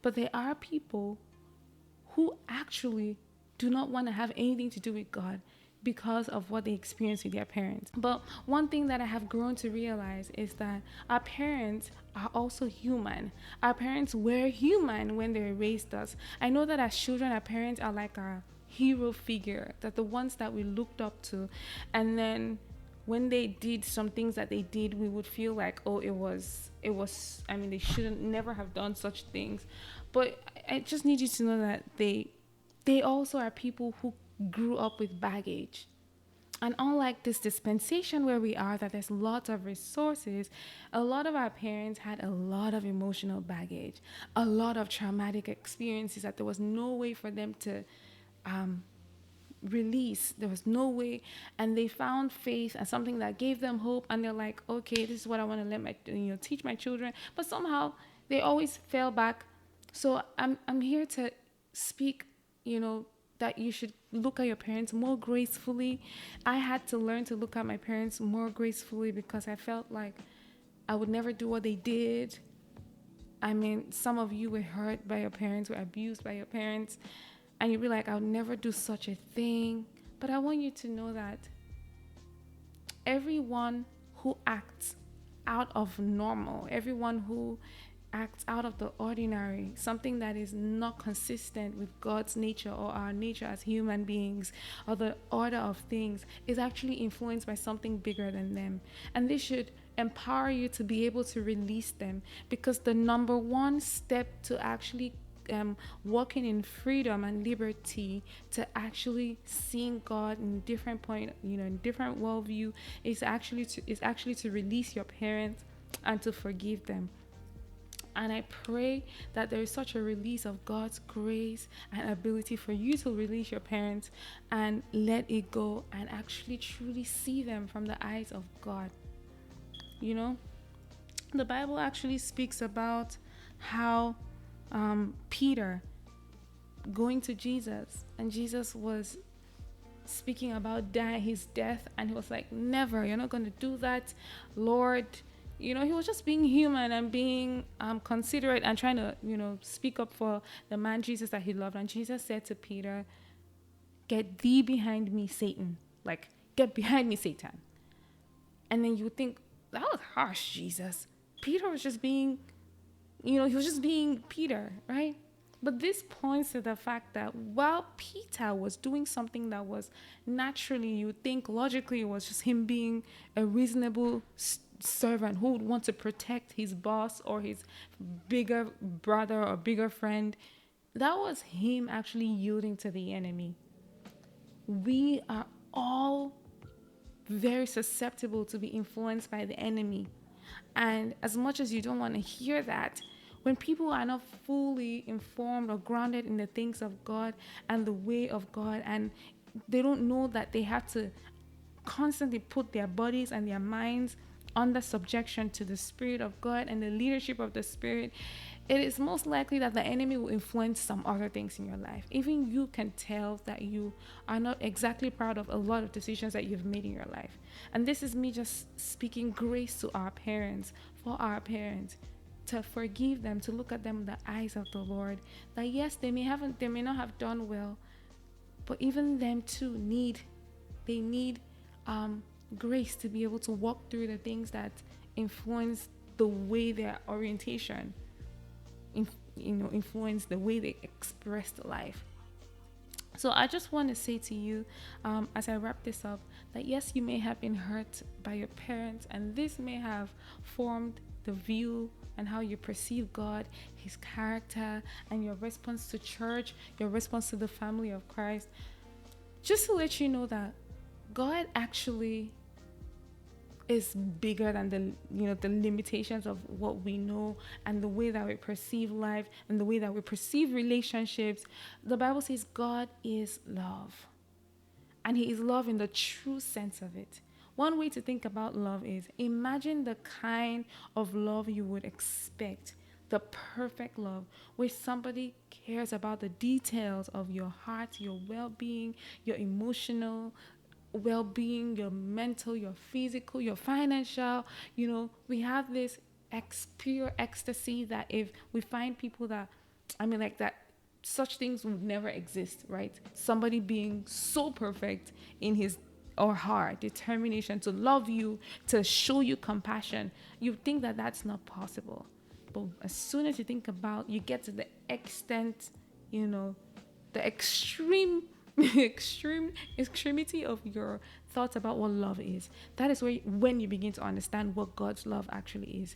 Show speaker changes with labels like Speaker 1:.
Speaker 1: But there are people who actually do not want to have anything to do with God because of what they experience with their parents. But one thing that I have grown to realize is that our parents are also human. Our parents were human when they raised us. I know that as children, our parents are like our hero figure, that the ones that we looked up to. And then when they did some things that they did, we would feel like, oh, I mean, they shouldn't never have done such things. But I just need you to know that they also are people who grew up with baggage. And unlike this dispensation where we are, that there's lots of resources, a lot of our parents had a lot of emotional baggage, a lot of traumatic experiences that there was no way for them to um, release. There was no way. And they found faith as something that gave them hope. And they're like, okay, this is what I want to teach my children. But somehow they always fell back. So I'm here to speak, that you should look at your parents more gracefully. I had to learn to look at my parents more gracefully because I felt like I would never do what they did. I mean, some of you were hurt by your parents, were abused by your parents, and you'd be like, I would never do such a thing. But I want you to know that everyone who acts out of normal, everyone who acts out of the ordinary, something that is not consistent with God's nature or our nature as human beings or the order of things, is actually influenced by something bigger than them. And this should empower you to be able to release them, because the number one step to actually walking in freedom and liberty, to actually seeing God in different point, in different worldview, is actually to release your parents and to forgive them. And I pray that there is such a release of God's grace and ability for you to release your parents and let it go and actually truly see them from the eyes of God. The Bible actually speaks about how Peter going to Jesus, and Jesus was speaking about his death, and he was like, never, you're not going to do that, Lord. He was just being human and being considerate and trying to, speak up for the man Jesus that he loved. And Jesus said to Peter, get thee behind me, Satan. Like, get behind me, Satan. And then you would think, that was harsh, Jesus. Peter was just being, he was just being Peter, right? But this points to the fact that while Peter was doing something that was naturally, you would think logically, it was just him being a reasonable servant who would want to protect his boss or his bigger brother or bigger friend, that was him actually yielding to the enemy. We are all very susceptible to be influenced by the enemy. And as much as you don't want to hear that, when people are not fully informed or grounded in the things of God and the way of God, and they don't know that they have to constantly put their bodies and their minds under subjection to the Spirit of God and the leadership of the Spirit, it is most likely that the enemy will influence some other things in your life. Even you can tell that you are not exactly proud of a lot of decisions that you've made in your life. And this is me just speaking grace to our parents, for our parents, to forgive them, to look at them with the eyes of the Lord. That yes, they may not have done well, but even them too need grace to be able to walk through the things that influence the way their orientation, influence the way they express life. So I just want to say to you, as I wrap this up, that yes, you may have been hurt by your parents, and this may have formed the view and how you perceive God, his character, and your response to church, your response to the family of Christ. Just to let you know that God actually is bigger than the limitations of what we know and the way that we perceive life and the way that we perceive relationships. The Bible says God is love, and he is love in the true sense of it. One way to think about love is, imagine the kind of love you would expect, the perfect love, where somebody cares about the details of your heart, your well-being, your emotional well-being, your mental, your physical, your financial. We have this pure ecstasy that if we find people that I mean, like that, such things would never exist, right? Somebody being so perfect in his or her determination to love you, to show you compassion. You think that that's not possible. But as soon as you think about, you get to the extent, you know, the extreme, extremity of your thoughts about what love is. That is where when you begin to understand what God's love actually is.